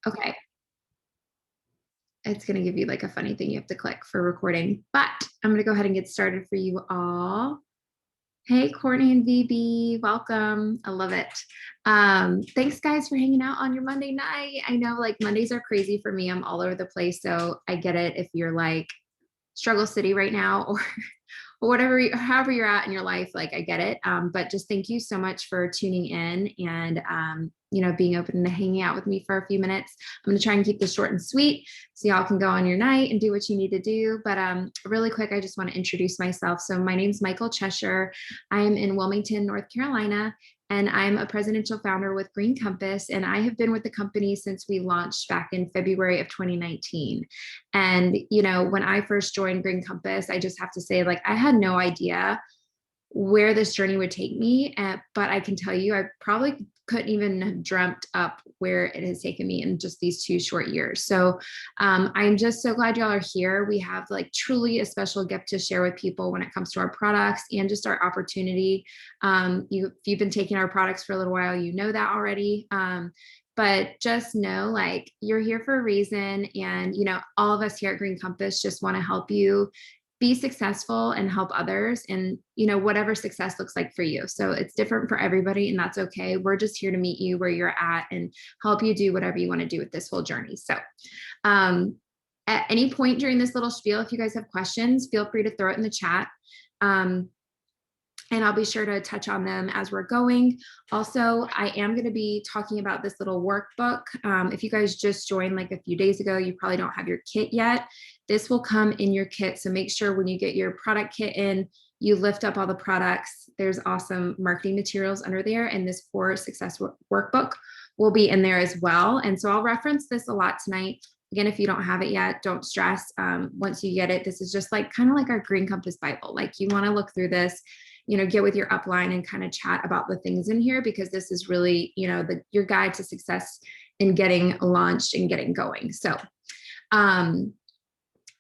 Okay. It's going to give you like a funny thing you have to click for recording, but I'm going to go ahead and get started for you all. Hey, Courtney and VB, welcome. I love it. Thanks guys for hanging out on your Monday night. I know like Mondays are crazy for me. I'm all over the place. So I get it if you're like struggle city right now or whatever, however you're at in your life, like I get it. But just thank you so much for tuning in and, being open to hanging out with me for a few minutes. I'm going to try and keep this short and sweet so y'all can go on your night and do what you need to do. But really quick, I just want to introduce myself. So my name is Michal Cheshire. I am in Wilmington, North Carolina, and I'm a presidential founder with Green Compass. And I have been with the company since we launched back in February of 2019. And, when I first joined Green Compass, I just have to say, like, I had no idea where this journey would take me. But I can tell you, I probably couldn't even have dreamt up where it has taken me in just these 2 short years. So I'm just so glad y'all are here. We have like truly a special gift to share with people when it comes to our products and just our opportunity. If you've been taking our products for a little while, you know that already. But just know like you're here for a reason. And, all of us here at Green Compass just want to help you be successful and help others and, whatever success looks like for you. So it's different for everybody and that's okay. We're just here to meet you where you're at and help you do whatever you want to do with this whole journey. So, at any point during this little spiel, if you guys have questions, feel free to throw it in the chat. And I'll be sure to touch on them as we're going. Also, I am going to be talking about this little workbook. If you guys just joined like a few days ago, you probably don't have your kit yet. This will come in your kit. So make sure when you get your product kit in, you lift up all the products. There's awesome marketing materials under there. And this For Success workbook will be in there as well. And so I'll reference this a lot tonight. Again, if you don't have it yet, don't stress. Once you get it, this is just like kind of like our Green Compass Bible. Like you want to look through this, get with your upline and kind of chat about the things in here, because this is really, your guide to success in getting launched and getting going. So,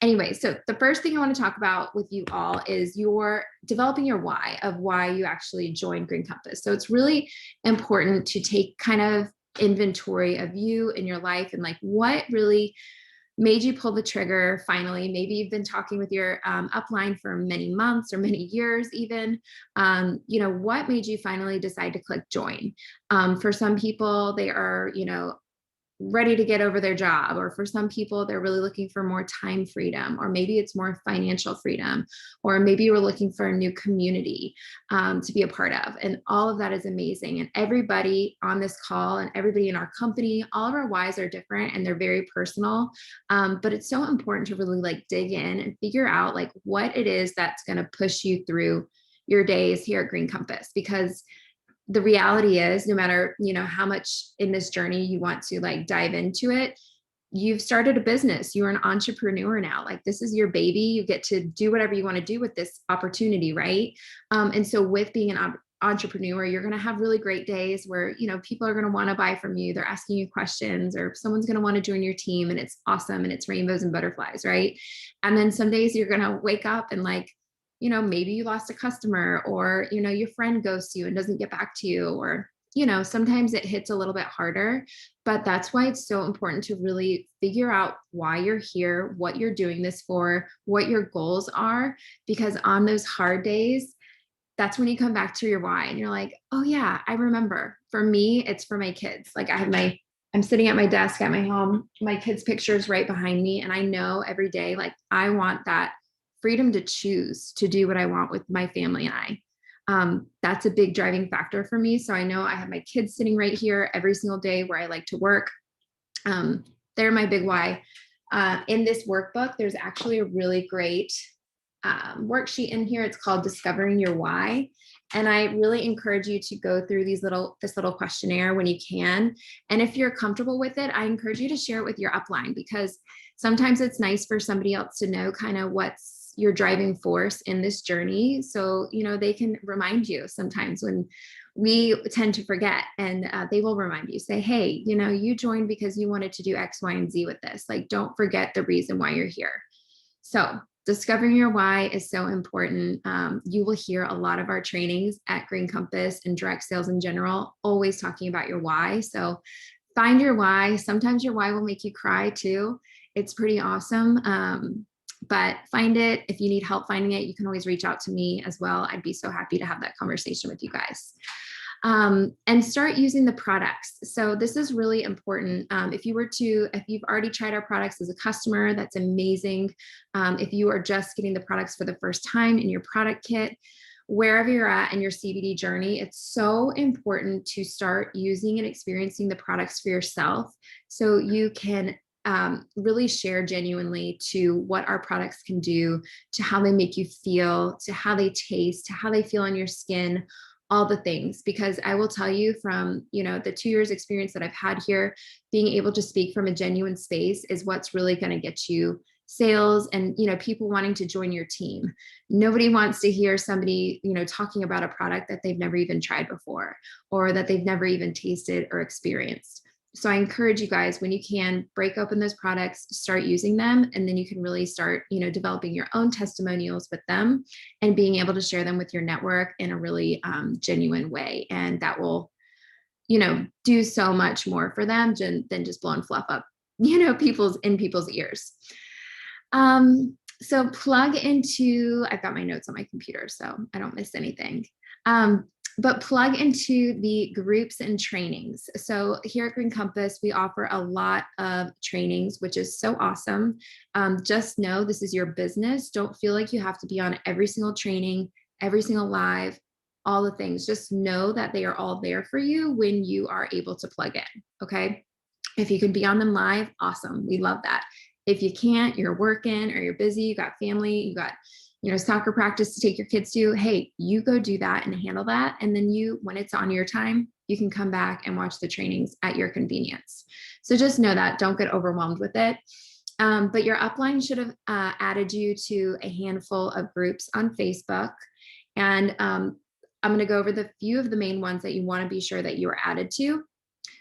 anyway, so the first thing I want to talk about with you all is developing your why of why you actually joined Green Compass. So it's really important to take kind of inventory of you and your life and like what really made you pull the trigger finally. Maybe you've been talking with your upline for many months or many years even. What made you finally decide to click join? For some people, they are, ready to get over their job, or for some people they're really looking for more time freedom, or maybe it's more financial freedom, or maybe you're looking for a new community to be a part of. And all of that is amazing. And everybody on this call and everybody in our company, all of our whys are different and they're very personal. But it's so important to really like dig in and figure out like what it is that's going to push you through your days here at Green Compass, because the reality is no matter, how much in this journey you want to like dive into it, you've started a business, you're an entrepreneur now, like this is your baby, you get to do whatever you want to do with this opportunity. Right. And so with being an entrepreneur, you're going to have really great days where, people are going to want to buy from you. They're asking you questions, or someone's going to want to join your team and it's awesome and it's rainbows and butterflies. Right. And then some days you're going to wake up and like, maybe you lost a customer, or, your friend ghosts you and doesn't get back to you, or, sometimes it hits a little bit harder. But that's why it's so important to really figure out why you're here, what you're doing this for, what your goals are, because on those hard days, that's when you come back to your why and you're like, oh yeah, I remember. For me, it's for my kids. Like I'm sitting at my desk at my home, my kids' pictures right behind me. And I know every day, like I want that freedom to choose to do what I want with my family and I. That's a big driving factor for me. So I know I have my kids sitting right here every single day where I like to work. They're my big why. In this workbook, there's actually a really great worksheet in here. It's called Discovering Your Why. And I really encourage you to go through this little questionnaire when you can. And if you're comfortable with it, I encourage you to share it with your upline, because sometimes it's nice for somebody else to know kind of what's your driving force in this journey. So, they can remind you sometimes when we tend to forget, and they will remind you, say, hey, you joined because you wanted to do X, Y, and Z with this. Like, don't forget the reason why you're here. So discovering your why is so important. You will hear a lot of our trainings at Green Compass and direct sales in general, always talking about your why. So find your why. Sometimes your why will make you cry too. It's pretty awesome. But find it. If you need help finding it, you can always reach out to me as well. I'd be so happy to have that conversation with you guys. And start using the products. So this is really important. If you've already tried our products as a customer, that's amazing. If you are just getting the products for the first time in your product kit, wherever you're at in your CBD journey, it's so important to start using and experiencing the products for yourself so you can really share genuinely to what our products can do, to how they make you feel, to how they taste, to how they feel on your skin, all the things. Because I will tell you from, the 2 years experience that I've had here, being able to speak from a genuine space is what's really going to get you sales and, people wanting to join your team. Nobody wants to hear somebody, talking about a product that they've never even tried before or that they've never even tasted or experienced. So I encourage you guys, when you can, break open those products, start using them, and then you can really start, developing your own testimonials with them and being able to share them with your network in a really genuine way. And that will, do so much more for them than just blowing fluff up, people's ears. So I've got my notes on my computer, so I don't miss anything. But plug into the groups and trainings. So here at Green Compass, we offer a lot of trainings, which is so awesome. Just know this is your business. Don't feel like you have to be on every single training, every single live, all the things. Just know that they are all there for you when you are able to plug in, okay? If you can be on them live, awesome. We love that. If you can't, you're working or you're busy, you got family, you got soccer practice to take your kids to, hey, you go do that and handle that. And then when it's on your time, you can come back and watch the trainings at your convenience. So just know that, don't get overwhelmed with it. But your upline should have added you to a handful of groups on Facebook. And I'm going to go over the few of the main ones that you want to be sure that you are added to.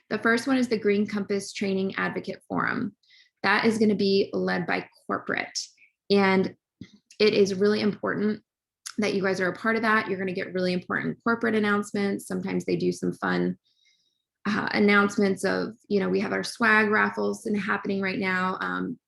The first one is the Green Compass Training Advocate Forum. That is going to be led by corporate. And it is really important that you guys are a part of that. You're going to get really important corporate announcements. Sometimes they do some fun announcements of, we have our swag raffles and happening right now.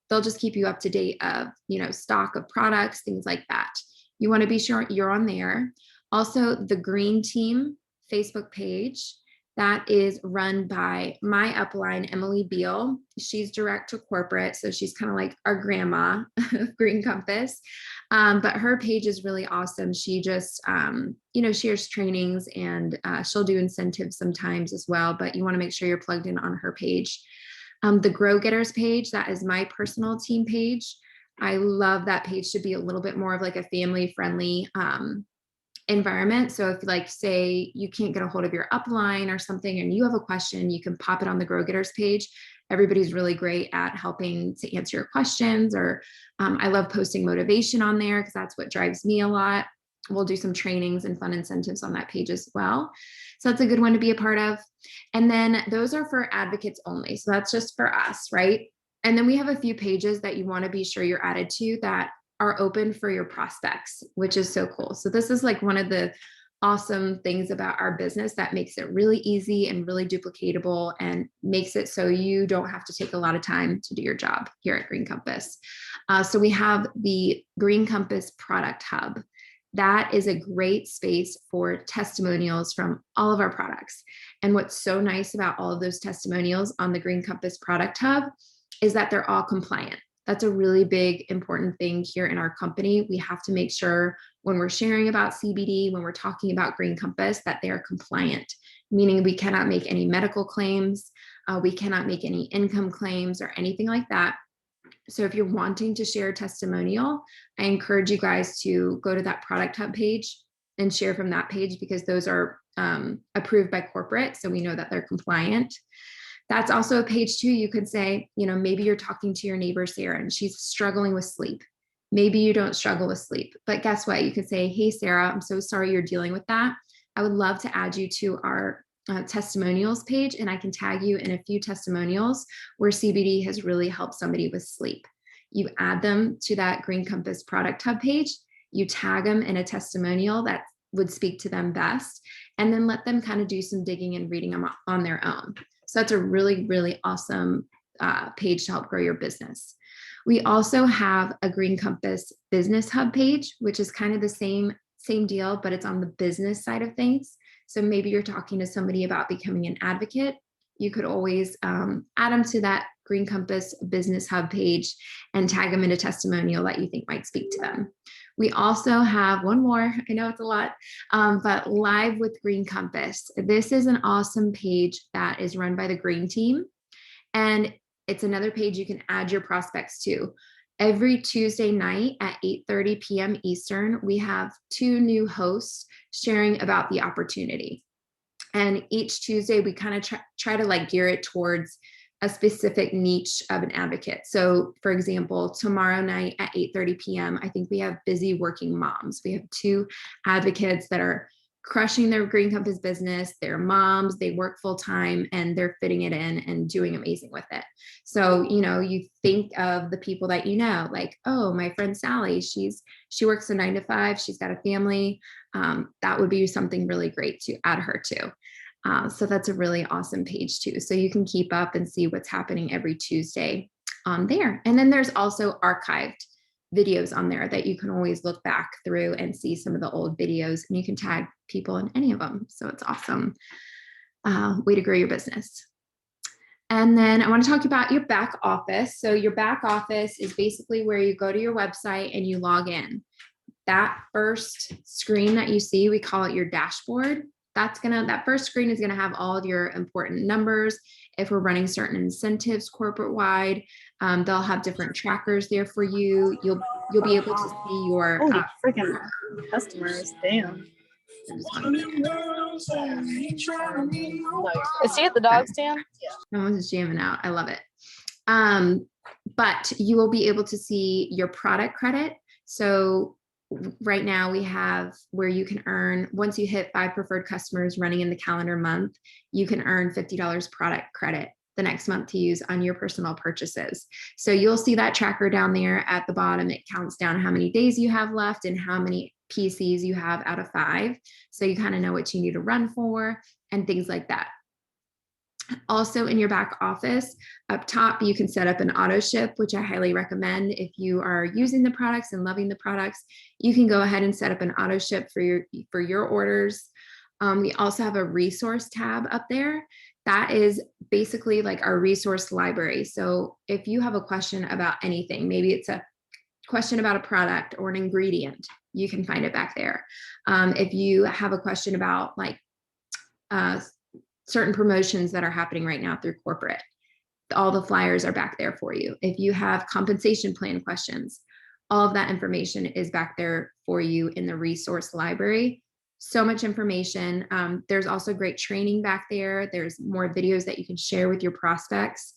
They'll just keep you up to date of, stock of products, things like that. You want to be sure you're on there. Also, the Green Team Facebook page. That is run by my upline, Emily Beal. She's direct to corporate, so she's kind of like our grandma of Green Compass. But her page is really awesome. She just, shares trainings and she'll do incentives sometimes as well, but you want to make sure you're plugged in on her page. The Grow Getters page, that is my personal team page. I love that page to be a little bit more of like a family-friendly environment. So if say you can't get a hold of your upline or something and you have a question, you can pop it on the Grow Getters page. Everybody's really great at helping to answer your questions, or I love posting motivation on there because that's what drives me a lot. We'll do some trainings and fun incentives on that page as well. So that's a good one to be a part of. And then those are for advocates only. So that's just for us, right? And then we have a few pages that you want to be sure you're added to that are open for your prospects, which is so cool. So this is like one of the awesome things about our business that makes it really easy and really duplicatable and makes it so you don't have to take a lot of time to do your job here at Green Compass. So we have the Green Compass Product Hub. That is a great space for testimonials from all of our products. And what's so nice about all of those testimonials on the Green Compass Product Hub is that they're all compliant. That's a really big, important thing here in our company. We have to make sure when we're sharing about CBD, when we're talking about Green Compass, that they are compliant, meaning we cannot make any medical claims, we cannot make any income claims or anything like that. So if you're wanting to share a testimonial, I encourage you guys to go to that Product Hub page and share from that page, because those are approved by corporate. So we know that they're compliant. That's also a page too. You could say, maybe you're talking to your neighbor, Sarah, and she's struggling with sleep. Maybe you don't struggle with sleep, but guess what? You could say, hey, Sarah, I'm so sorry you're dealing with that. I would love to add you to our testimonials page, and I can tag you in a few testimonials where CBD has really helped somebody with sleep. You add them to that Green Compass Product Hub page, you tag them in a testimonial that would speak to them best, and then let them kind of do some digging and reading them on their own. So that's a really, really awesome page to help grow your business. We also have a Green Compass Business Hub page, which is kind of the same deal, but it's on the business side of things. So maybe you're talking to somebody about becoming an advocate. You could always add them to that Green Compass Business Hub page and tag them in a testimonial that you think might speak to them. We also have one more, I know it's a lot, but Live with Green Compass. This is an awesome page that is run by the Green team. And it's another page you can add your prospects to. Every Tuesday night at 8:30 p.m. Eastern, we have 2 new hosts sharing about the opportunity. And each Tuesday, we kind of try to like gear it towards a specific niche of an advocate. So for example, tomorrow night at 8:30 p.m., I think we have busy working moms. We have 2 advocates that are crushing their Green Compass business. They're moms, they work full time, and they're fitting it in and doing amazing with it. So, you think of the people that like, oh, my friend Sally, she works a 9 to 5, she's got a family. That would be something really great to add her to. So that's a really awesome page too. So you can keep up and see what's happening every Tuesday on there. And then there's also archived videos on there that you can always look back through and see some of the old videos, and you can tag people in any of them. So it's awesome way to grow your business. And then I want to talk about your back office. So your back office is basically where you go to your website and you log in. That first screen that you see, we call it your dashboard. That first screen is gonna have all of your important numbers. If we're running certain incentives corporate wide, they'll have different trackers there for you. You'll be able to see your holy freaking customers. Damn. Is he at the dog stand? Someone's jamming out. I love it. But you will be able to see your product credit. So right now we have where you can earn, once you hit 5 preferred customers running in the calendar month, you can earn $50 product credit the next month to use on your personal purchases. So you'll see that tracker down there at the bottom. It counts down how many days you have left and how many PCs you have out of 5. So you kind of know what you need to run for and things like that. Also in your back office, up top, you can set up an auto ship, which I highly recommend. If you are using the products and loving the products, you can go ahead and set up an auto ship for your orders. We also have a resource tab up there. That is basically like our resource library. So if you have a question about anything, maybe it's a question about a product or an ingredient, you can find it back there. If you have a question about like certain promotions that are happening right now through corporate, all the flyers are back there for you. If you have compensation plan questions, all of that information is back there for you in the resource library. So much information. There's also great training back there. There's more videos that you can share with your prospects.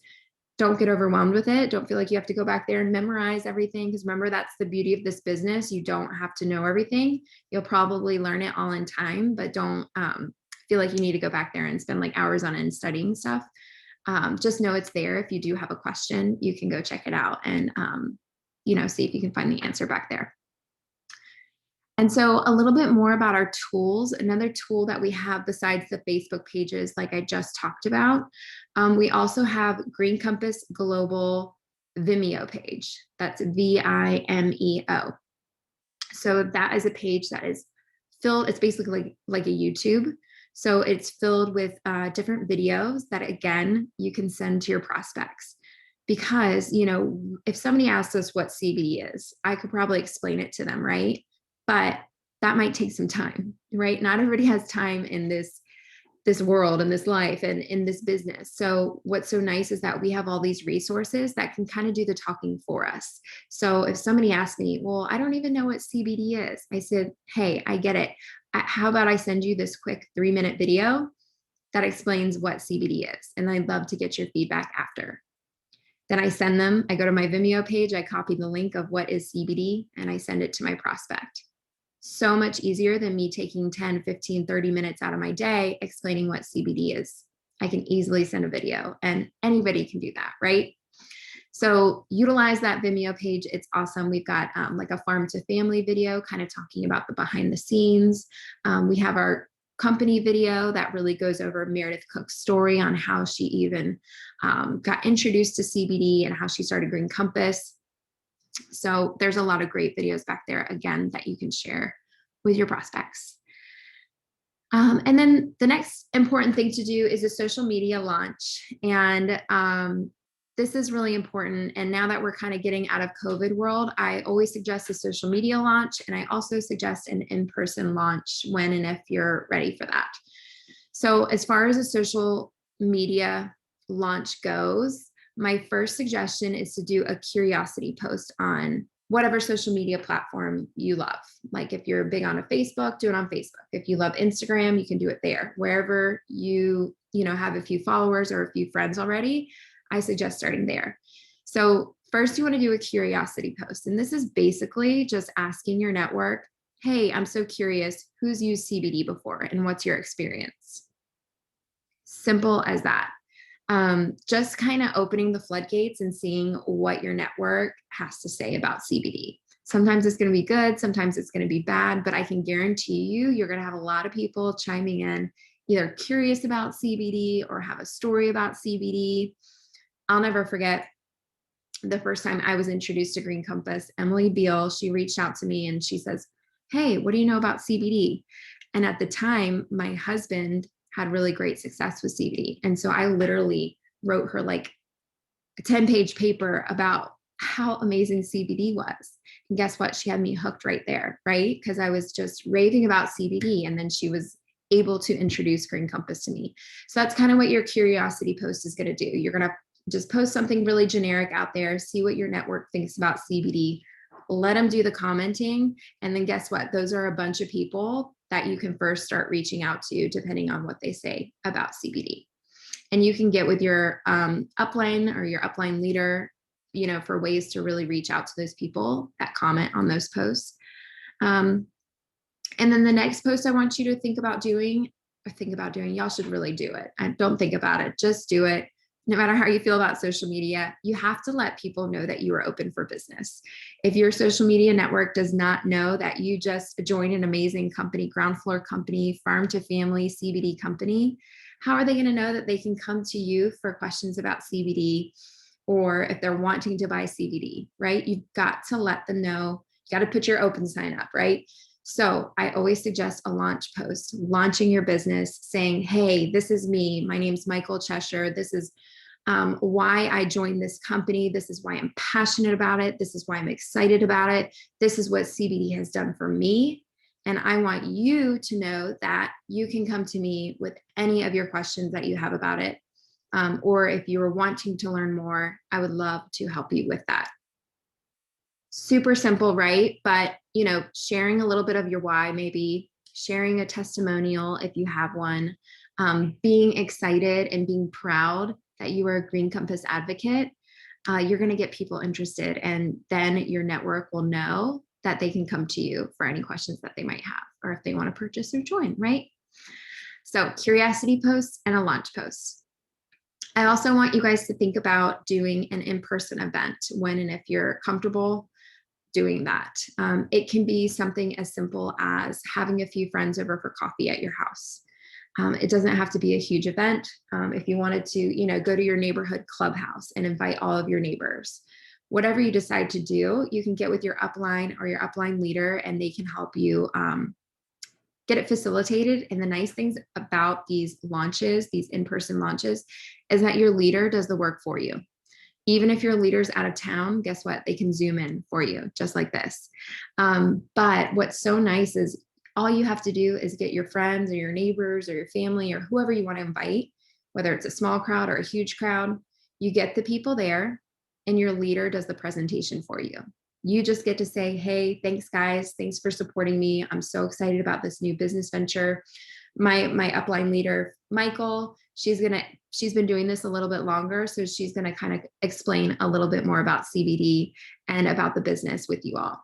Don't get overwhelmed with it. Don't feel like you have to go back there and memorize everything, because remember, that's the beauty of this business. You don't have to know everything. You'll probably learn it all in time, but don't feel like you need to go back there and spend like hours on end studying stuff. Just know it's there. If you do have a question, you can go check it out and see if you can find the answer back there. And so a little bit more about our tools. Another tool that we have besides the Facebook pages, like I just talked about, we also have Green Compass Global Vimeo page. That's Vimeo. So that is a page that is filled. It's basically like a YouTube. So it's filled with different videos that, again, you can send to your prospects. Because, if somebody asks us what CBD is, I could probably explain it to them, right? But that might take some time, right? Not everybody has time in this world and this life and in this business. So what's so nice is that we have all these resources that can kind of do the talking for us. So if somebody asks me, well, I don't even know what CBD is, I said, hey, I get it. How about I send you this quick 3-minute video that explains what CBD is? And I'd love to get your feedback after. Then I go to my Vimeo page, I copy the link of what is CBD, and I send it to my prospect. So much easier than me taking 10, 15, 30 minutes out of my day explaining what CBD is. I can easily send a video, and anybody can do that, right? So utilize that Vimeo page. It's awesome. We've got like a farm to family video kind of talking about the behind the scenes. We have our company video that really goes over Meredith Cook's story on how she even got introduced to CBD and how she started Green Compass. So there's a lot of great videos back there, again, that you can share with your prospects. And then the next important thing to do is a social media launch. And this is really important. And now that we're kind of getting out of COVID world, I always suggest a social media launch. And I also suggest an in-person launch when and if you're ready for that. So as far as a social media launch goes, my first suggestion is to do a curiosity post on whatever social media platform you love. Like if you're big on a Facebook, do it on Facebook. If you love Instagram, you can do it there. Wherever you have a few followers or a few friends already, I suggest starting there. So first you want to do a curiosity post. And this is basically just asking your network, hey, I'm so curious, who's used CBD before and what's your experience? Simple as that. Just kind of opening the floodgates and seeing what your network has to say about CBD. Sometimes it's going to be good, sometimes it's going to be bad, but I can guarantee you're going to have a lot of people chiming in, either curious about CBD or have a story about CBD. I'll never forget the first time I was introduced to Green Compass, Emily Beal, she reached out to me and she says, hey, what do you know about CBD? And at the time, my husband had really great success with CBD. And so I literally wrote her like a 10-page paper about how amazing CBD was. And guess what? She had me hooked right there, right? Because I was just raving about CBD. And then she was able to introduce Green Compass to me. So that's kind of what your curiosity post is going to do. You're going to just post something really generic out there, see what your network thinks about CBD, let them do the commenting. And then guess what? Those are a bunch of people that you can first start reaching out to, depending on what they say about CBD. And you can get with your upline or your upline leader, for ways to really reach out to those people that comment on those posts. And then the next post I want you to think about doing, y'all should really do it. And don't think about it, just do it. No matter how you feel about social media, you have to let people know that you are open for business. If your social media network does not know that you just joined an amazing company, ground floor company, farm to family CBD company, how are they going to know that they can come to you for questions about CBD or if they're wanting to buy CBD, right? You've got to let them know. You got to put your open sign up, right? So I always suggest a launch post, launching your business, saying, hey, this is me. My name's Michal Cheshire. This is why I joined this company. This is why I'm passionate about it. This is why I'm excited about it. This is what CBD has done for me. And I want you to know that you can come to me with any of your questions that you have about it. Or if you are wanting to learn more, I would love to help you with that. Super simple, right? But, sharing a little bit of your why, maybe sharing a testimonial if you have one, being excited and being proud that you are a Green Compass advocate, you're going to get people interested. And then your network will know that they can come to you for any questions that they might have, or if they want to purchase or join, right? So curiosity posts and a launch post. I also want you guys to think about doing an in-person event when and if you're comfortable doing that. It can be something as simple as having a few friends over for coffee at your house. It doesn't have to be a huge event. If you wanted to, go to your neighborhood clubhouse and invite all of your neighbors, whatever you decide to do, you can get with your upline or your upline leader and they can help you get it facilitated. And the nice things about these launches, these in-person launches, is that your leader does the work for you. Even if your leader's out of town, guess what? They can Zoom in for you, just like this. But what's so nice is all you have to do is get your friends or your neighbors or your family or whoever you want to invite, whether it's a small crowd or a huge crowd, you get the people there and your leader does the presentation for you. You just get to say, hey, thanks guys. Thanks for supporting me. I'm so excited about this new business venture. My upline leader, Michael, she's been doing this a little bit longer. So she's going to kind of explain a little bit more about CBD and about the business with you all.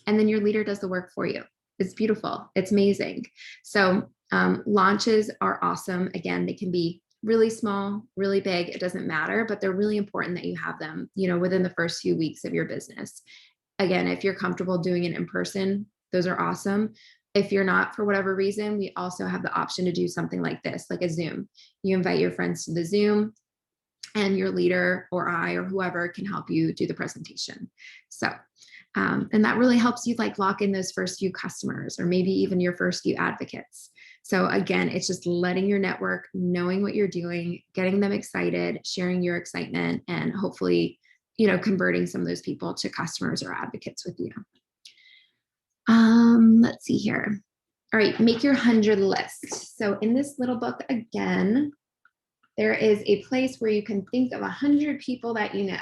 And then your leader does the work for you. It's beautiful. It's amazing. So launches are awesome. Again, they can be really small, really big. It doesn't matter, but they're really important that you have them, within the first few weeks of your business. Again, if you're comfortable doing it in person, those are awesome. If you're not, for whatever reason, we also have the option to do something like this, like a Zoom. You invite your friends to the Zoom, and your leader or I or whoever can help you do the presentation. So, and that really helps you like lock in those first few customers, or maybe even your first few advocates. So again, it's just letting your network, knowing what you're doing, getting them excited, sharing your excitement, and hopefully, converting some of those people to customers or advocates with you. Let's see here. All right, make your 100 list. So in this little book, again, there is a place where you can think of 100 people that you know.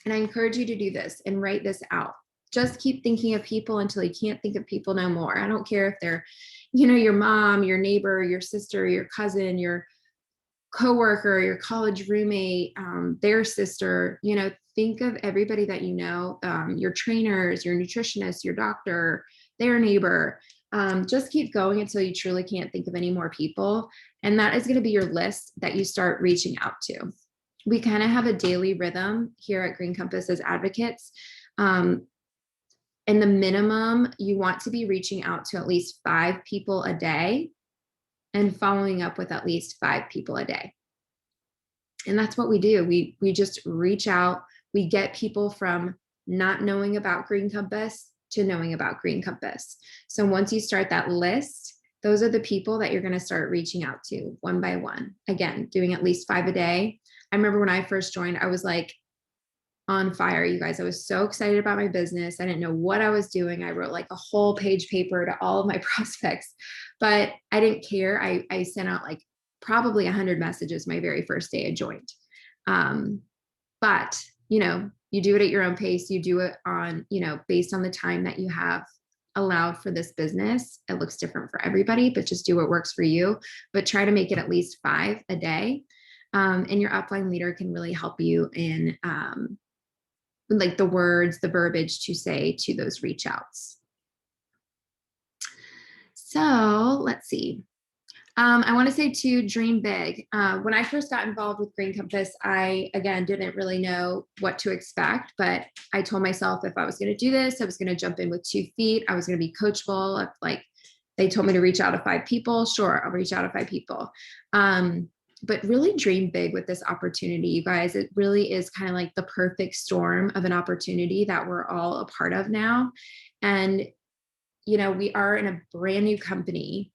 And I encourage you to do this and write this out. Just keep thinking of people until you can't think of people no more. I don't care if they're, your mom, your neighbor, your sister, your cousin, your coworker, your college roommate, their sister, think of everybody that you know, your trainers, your nutritionist, your doctor, their neighbor. Just keep going until you truly can't think of any more people. And that is going to be your list that you start reaching out to. We kind of have a daily rhythm here at Green Compass as advocates. And the minimum, you want to be reaching out to at least 5 people a day and following up with at least 5 people a day. And that's what we do. We just reach out. We get people from not knowing about Green Compass to knowing about Green Compass. So once you start that list, those are the people that you're going to start reaching out to one by one. Again, doing at least 5 a day. I remember when I first joined, I was like on fire, you guys. I was so excited about my business. I didn't know what I was doing. I wrote like a whole page paper to all of my prospects, but I didn't care. I sent out like probably 100 messages my very first day I joined. But, you do it at your own pace. You do it on, based on the time that you have allowed for this business. It looks different for everybody, but just do what works for you. But try to make it at least 5 a day. And your upline leader can really help you in like the words, the verbiage to say to those reach outs. So let's see. I want to say to dream big. When I first got involved with Green Compass, I, again, didn't really know what to expect, but I told myself if I was going to do this, I was going to jump in with 2 feet. I was going to be coachable. If like they told me to reach out to 5 people, sure, I'll reach out to 5 people. But really dream big with this opportunity, you guys. It really is kind of like the perfect storm of an opportunity that we're all a part of now. And, we are in a brand new company.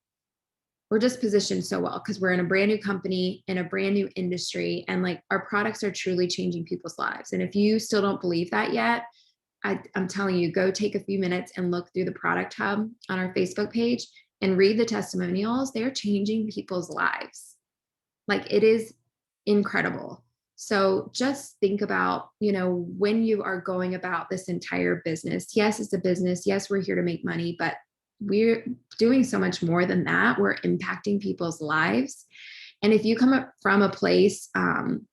We're just positioned so well because we're in a brand new company in a brand new industry, and like our products are truly changing people's lives. And if you still don't believe that yet, I'm telling you, go take a few minutes and look through the product hub on our Facebook page and read the testimonials. They're changing people's lives. Like it is incredible. So just think about, when you are going about this entire business. Yes, it's a business. Yes, we're here to make money, but we're doing so much more than that. We're impacting people's lives. And if you come up from a place from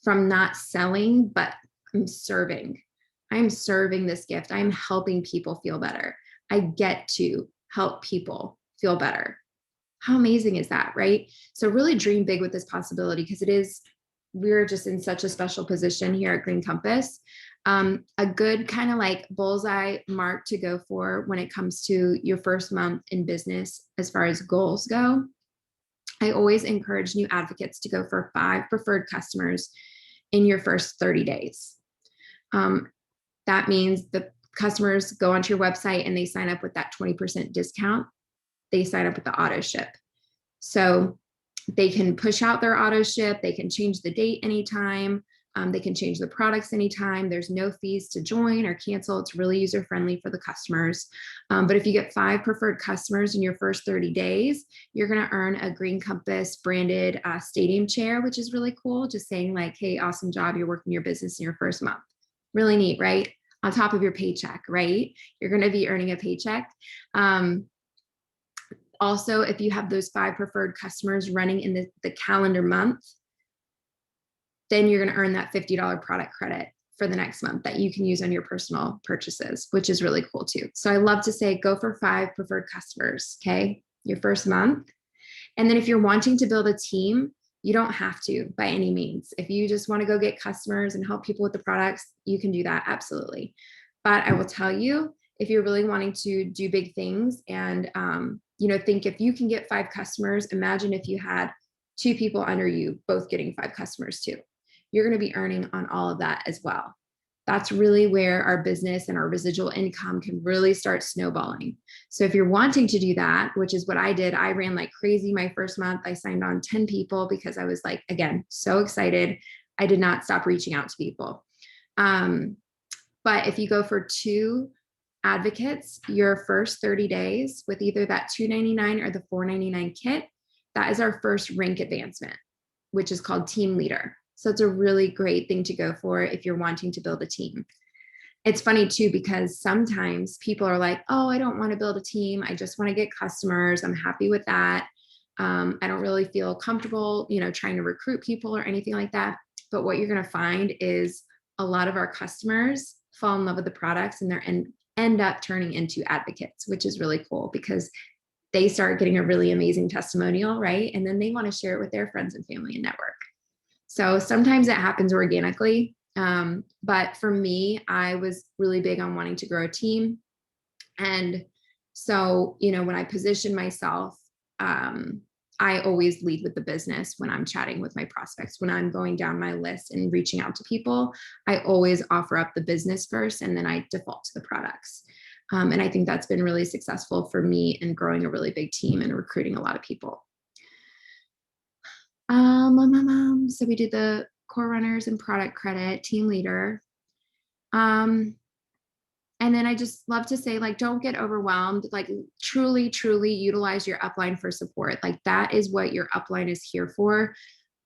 not selling, but I'm serving this gift. I'm helping people feel better. I get to help people feel better. How amazing is that, right? So really dream big with this possibility, because we're just in such a special position here at Green Compass. A good kind of like bullseye mark to go for when it comes to your first month in business, as far as goals go. I always encourage new advocates to go for 5 preferred customers in your first 30 days. That means the customers go onto your website and they sign up with that 20% discount. They sign up with the auto ship. So they can push out their auto ship. They can change the date anytime. They can change the products anytime. There's no fees to join or cancel. It's really user-friendly for the customers. But if you get 5 preferred customers in your first 30 days, you're going to earn a Green Compass branded stadium chair, which is really cool. Just saying like, hey, awesome job. You're working your business in your first month. Really neat, right? On top of your paycheck, right? You're going to be earning a paycheck. Also, if you have those 5 preferred customers running in the calendar month, then you're going to earn that $50 product credit for the next month that you can use on your personal purchases, which is really cool too. So I love to say, go for 5 preferred customers, okay? Your first month. And then if you're wanting to build a team, you don't have to by any means. If you just want to go get customers and help people with the products, you can do that, absolutely. But I will tell you, if you're really wanting to do big things and, think if you can get 5 customers, imagine if you had 2 people under you, both getting 5 customers too. You're going to be earning on all of that as well. That's really where our business and our residual income can really start snowballing. So if you're wanting to do that, which is what I did, I ran like crazy my first month. I signed on 10 people because I was like, again, so excited. I did not stop reaching out to people. But if you go for 2 advocates, your first 30 days with either that $2.99 or the $4.99 kit, that is our first rank advancement, which is called team leader. So it's a really great thing to go for if you're wanting to build a team. It's funny too, because sometimes people are like, oh, I don't want to build a team. I just want to get customers. I'm happy with that. I don't really feel comfortable, trying to recruit people or anything like that. But what you're going to find is a lot of our customers fall in love with the products and end up turning into advocates, which is really cool because they start getting a really amazing testimonial, right? And then they want to share it with their friends and family and network. So sometimes it happens organically. But for me, I was really big on wanting to grow a team. And so, when I position myself, I always lead with the business when I'm chatting with my prospects. When I'm going down my list and reaching out to people, I always offer up the business first, and then I default to the products. And I think that's been really successful for me in growing a really big team and recruiting a lot of people. So we did the core runners and product credit, team leader. And then I just love to say, like, don't get overwhelmed, like truly, truly utilize your upline for support. Like that is what your upline is here for.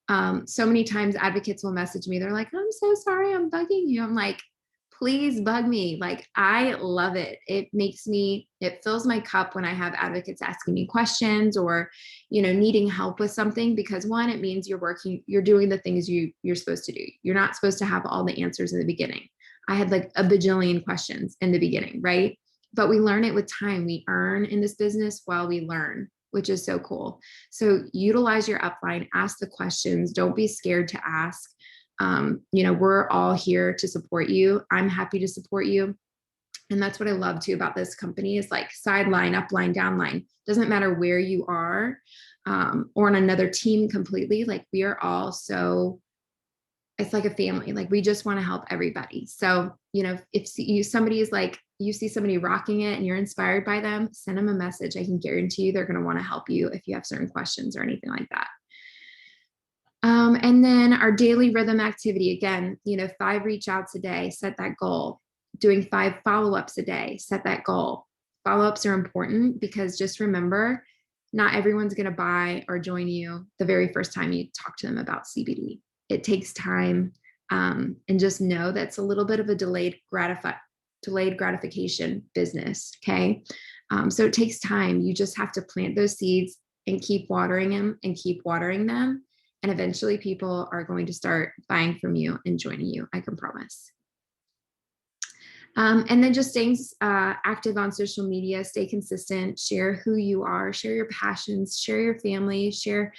So many times advocates will message me. They're like, I'm so sorry, I'm bugging you. I'm like, please bug me. Like, I love it. It fills my cup when I have advocates asking me questions or, needing help with something, because one, it means you're doing the things you're supposed to do. You're not supposed to have all the answers in the beginning. I had like a bajillion questions in the beginning, right? But we learn it with time. We earn in this business while we learn, which is so cool. So utilize your upline, ask the questions. Don't be scared to ask. We're all here to support you. I'm happy to support you. And that's what I love too about this company is like sideline, upline, downline. Doesn't matter where you are or on another team completely. Like we are all it's like a family. Like we just want to help everybody. So, if you see somebody rocking it and you're inspired by them, send them a message. I can guarantee you they're going to want to help you if you have certain questions or anything like that. And then our daily rhythm activity, again, 5 reach outs a day, set that goal. Doing 5 follow-ups a day, set that goal. Follow-ups are important because just remember, not everyone's going to buy or join you the very first time you talk to them about CBD. It takes time. And just know that's a little bit of a delayed gratification business. Okay. So it takes time. You just have to plant those seeds and keep watering them and keep watering them. And eventually people are going to start buying from you and joining you. I can promise. And then just staying active on social media, stay consistent, share who you are, share your passions, share your family, share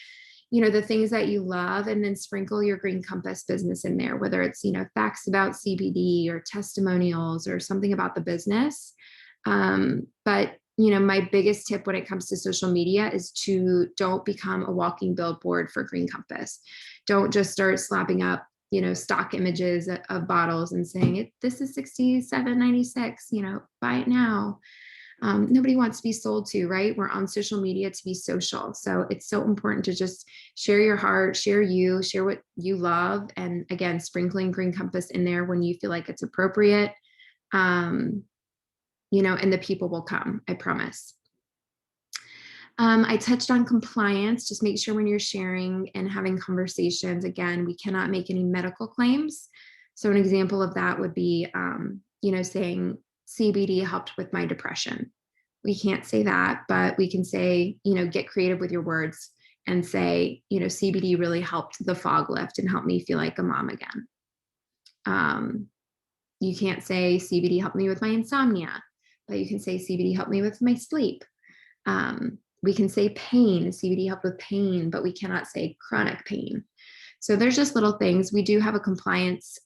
the things that you love, and then sprinkle your Green Compass business in there, whether it's, facts about CBD or testimonials or something about the business. But, my biggest tip when it comes to social media is to don't become a walking billboard for Green Compass. Don't just start slapping up, stock images of bottles and saying this is $67.96, buy it now. Nobody wants to be sold to, right? We're on social media to be social. So it's so important to just share your heart, share what you love. And again, sprinkling Green Compass in there when you feel like it's appropriate, and the people will come, I promise. I touched on compliance. Just make sure when you're sharing and having conversations, again, we cannot make any medical claims. So an example of that would be, saying CBD helped with my depression. We can't say that, but we can say, get creative with your words and say, CBD really helped the fog lift and helped me feel like a mom again. You can't say CBD helped me with my insomnia, but you can say CBD helped me with my sleep. We can say pain, CBD helped with pain, but we cannot say chronic pain. So there's just little things. We do have a compliance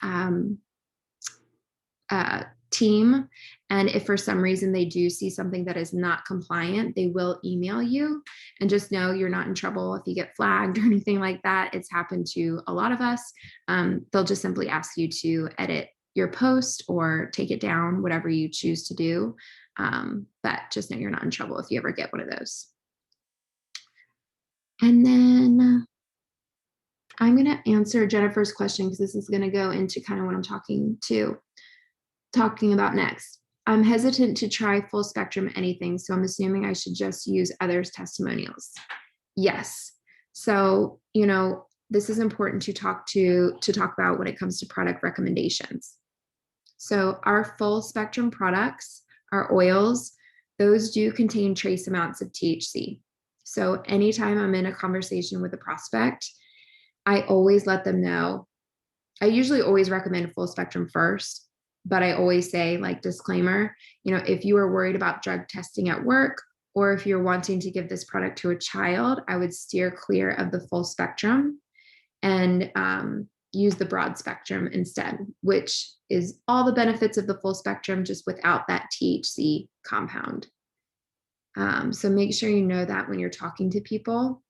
team. And if for some reason they do see something that is not compliant, they will email you. And just know you're not in trouble if you get flagged or anything like that. It's happened to a lot of us. They'll just simply ask you to edit your post or take it down, whatever you choose to do. But just know you're not in trouble if you ever get one of those. And then I'm going to answer Jennifer's question because this is going to go into kind of what I'm talking about next. I'm hesitant to try full spectrum anything, so I'm assuming I should just use others' testimonials. Yes. So, this is important to talk about when it comes to product recommendations. So our full spectrum products, our oils, those do contain trace amounts of THC. So anytime I'm in a conversation with a prospect, I always let them know. I usually always recommend full spectrum first, but I always say, like, disclaimer, if you are worried about drug testing at work, or if you're wanting to give this product to a child, I would steer clear of the full spectrum and use the broad spectrum instead, which is all the benefits of the full spectrum, just without that THC compound. So make sure you know that when you're talking to people.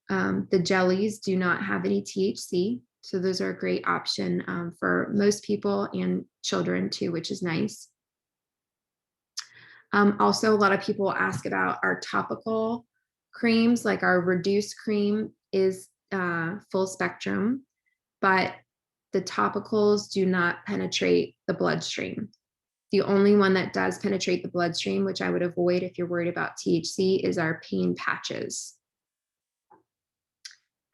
The jellies do not have any THC. So those are a great option for most people and children too, which is nice. Also, a lot of people ask about our topical creams, like our reduced cream is full spectrum, but the topicals do not penetrate the bloodstream. The only one that does penetrate the bloodstream, which I would avoid if you're worried about THC, is our pain patches.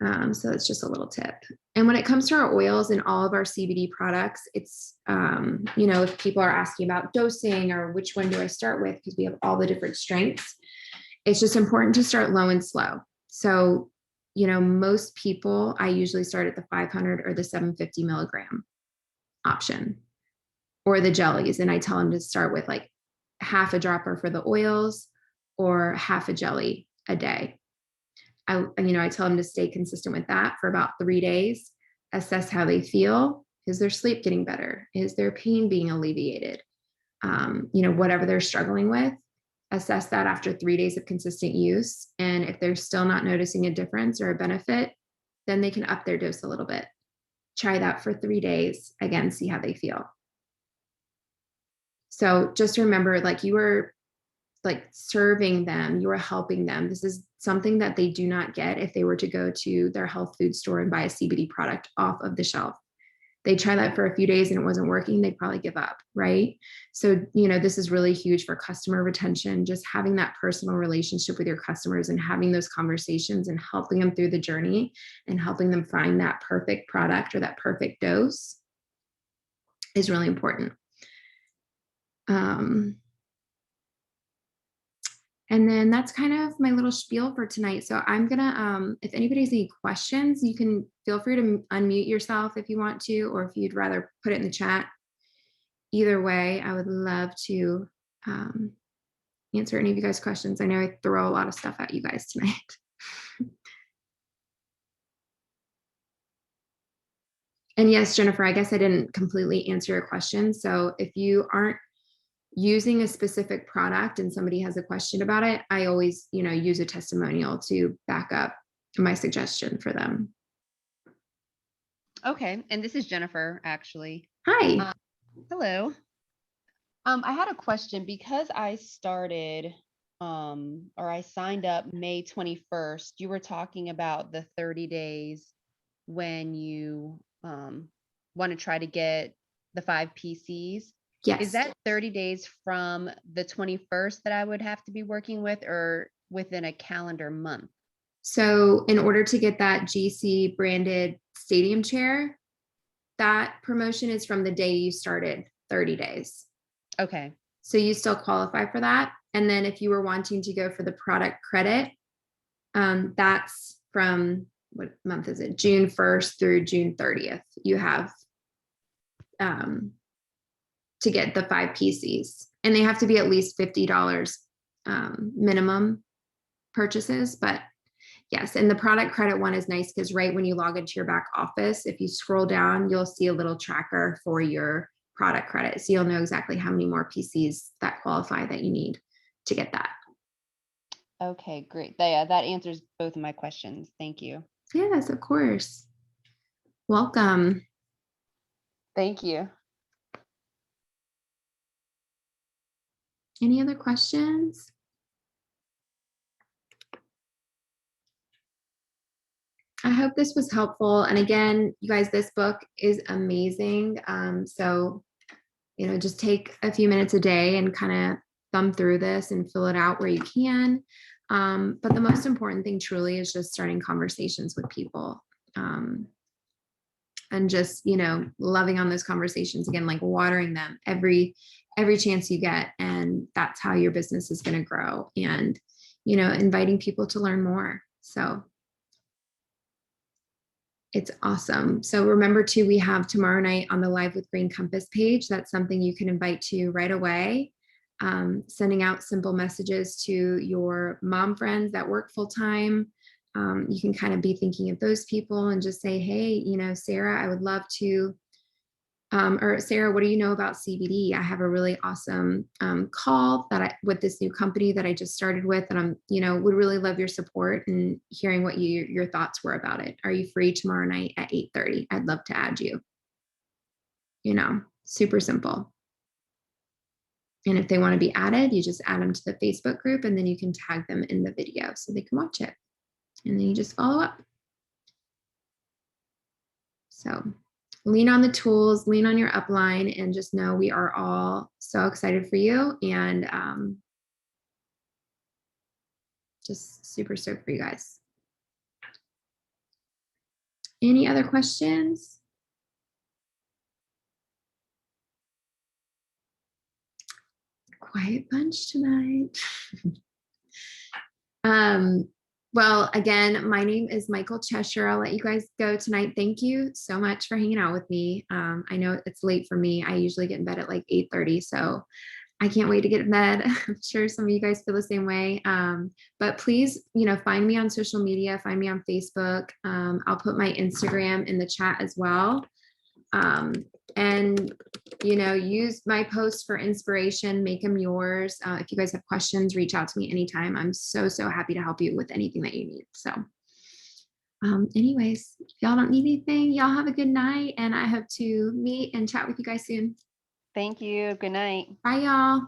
So that's just a little tip. And when it comes to our oils and all of our CBD products, it's, if people are asking about dosing or which one do I start with, because we have all the different strengths, it's just important to start low and slow. So, most people, I usually start at the 500 or the 750 milligram option, or the jellies. And I tell them to start with like half a dropper for the oils or half a jelly a day. I tell them to stay consistent with that for about 3 days, assess how they feel. Is their sleep getting better? Is their pain being alleviated? Whatever they're struggling with, assess that after 3 days of consistent use. And if they're still not noticing a difference or a benefit, then they can up their dose a little bit. Try that for 3 days. Again, see how they feel. So just remember, like, you were like serving them, you are helping them. This is something that they do not get if they were to go to their health food store and buy a CBD product off of the shelf. They try that for a few days and it wasn't working, they'd probably give up, right? So, this is really huge for customer retention, just having that personal relationship with your customers and having those conversations and helping them through the journey and helping them find that perfect product or that perfect dose is really important. And then that's kind of my little spiel for tonight. So I'm gonna, if anybody has any questions, you can feel free to unmute yourself if you want to, or if you'd rather put it in the chat. Either way, I would love to answer any of you guys' questions. I know I throw a lot of stuff at you guys tonight. And yes, Jennifer, I guess I didn't completely answer your question. So if you aren't using a specific product and somebody has a question about it, I always, use a testimonial to back up my suggestion for them. Okay. And this is Jennifer, actually. Hi. Hello. I had a question because I started or I signed up May 21st. You were talking about the 30 days when you want to try to get the 5 PCs. Yes. Is that 30 days from the 21st that I would have to be working with, or within a calendar month? So in order to get that GC branded stadium chair, that promotion is from the day you started 30 days. Okay. So you still qualify for that. And then if you were wanting to go for the product credit, that's from, what month is it? June 1st through June 30th. You have to get the 5 PCs, and they have to be at least $50 minimum purchases. But yes, and the product credit one is nice because right when you log into your back office, if you scroll down, you'll see a little tracker for your product credit. So you'll know exactly how many more PCs that qualify that you need to get that. Okay, great. That answers both of my questions. Thank you. Yes, of course. Welcome. Thank you. Any other questions? I hope this was helpful. And again, you guys, this book is amazing. So, just take a few minutes a day and kind of thumb through this and fill it out where you can. But the most important thing truly is just starting conversations with people. And just, loving on those conversations again, like watering them every chance you get. And that's how your business is going to grow, and, inviting people to learn more. So it's awesome. So remember too, we have tomorrow night on the Live with Green Compass page. That's something you can invite to right away. Sending out simple messages to your mom friends that work full time. You can kind of be thinking of those people and just say, hey, Sarah, I would love to, or Sarah, what do you know about CBD? I have a really awesome call with this new company that I just started with, and I'm, would really love your support and hearing what your thoughts were about it. Are you free tomorrow night at 8:30? I'd love to add you. Super simple. And if they want to be added, you just add them to the Facebook group, and then you can tag them in the video so they can watch it. And then you just follow up. So lean on the tools, lean on your upline, and just know we are all so excited for you, and just super stoked for you guys. Any other questions? Quiet bunch tonight. Well, again, my name is Michal Cheshire. I'll let you guys go tonight. Thank you so much for hanging out with me. I know it's late for me. I usually get in bed at like 8:30, so I can't wait to get in bed. I'm sure some of you guys feel the same way. But please, find me on social media, find me on Facebook. I'll put my Instagram in the chat as well. And, use my posts for inspiration, make them yours. If you guys have questions, reach out to me anytime. I'm so happy to help you with anything that you need. So anyways, if y'all don't need anything, y'all have a good night, and I hope to meet and chat with you guys soon. Thank you. Good night. Bye, y'all.